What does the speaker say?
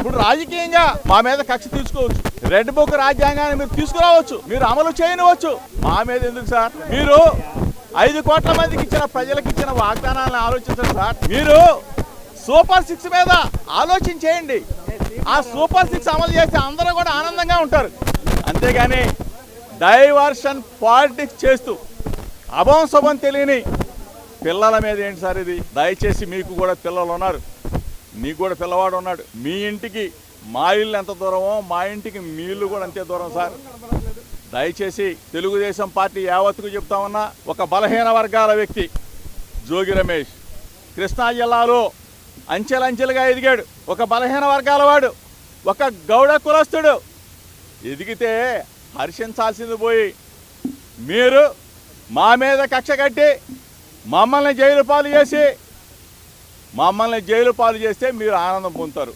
ఇప్పుడు రాజకీయంగా మా మీద కక్ష తీసుకోవచ్చు, రెడ్ బుక్ రాజ్యాంగాన్ని మీరు తీసుకురావచ్చు, మీరు అమలు చేయనివచ్చు. మా మీద ఎందుకు సార్? మీరు 5 కోట్ల మందికి ఇచ్చిన ప్రజలకు ఇచ్చిన వాగ్దానాలను ఆలోచించండి సార్. మీరు సూపర్ 6 మీద ఆలోచన చేయండి. ఆ సూపర్ 6 అమలు చేస్తే అందరూ కూడా ఆనందంగా ఉంటారు. అంతేగాని డైవర్షన్ పాలిటిక్స్ చేస్తూ అభం శుభం తెలియని పిల్లల మీద ఏంటి సార్ ఇది? దయచేసి మీకు కూడా పిల్లలు ఉన్నారు, మీకు కూడా పిల్లవాడు ఉన్నాడు. మీ ఇంటికి మా ఇల్లు ఎంత దూరమో మా ఇంటికి మీ ఇల్లు కూడా అంతే దూరం సార్. దయచేసి తెలుగుదేశం పార్టీ యావత్తుకు చెప్తా ఉన్నా, ఒక బలహీన వర్గాల వ్యక్తి జోగి రమేష్ కృష్ణా జిల్లాలో అంచెలంచెలుగా ఎదిగాడు. ఒక బలహీన వర్గాల వాడు, ఒక గౌడ కులస్తుడు ఎదిగితే హర్షించాల్సింది పోయి మీరు మా మీద కక్ష కట్టి మమ్మల్ని జైలు పాలు చేస్తే మీరు ఆనందం పొందుతారు.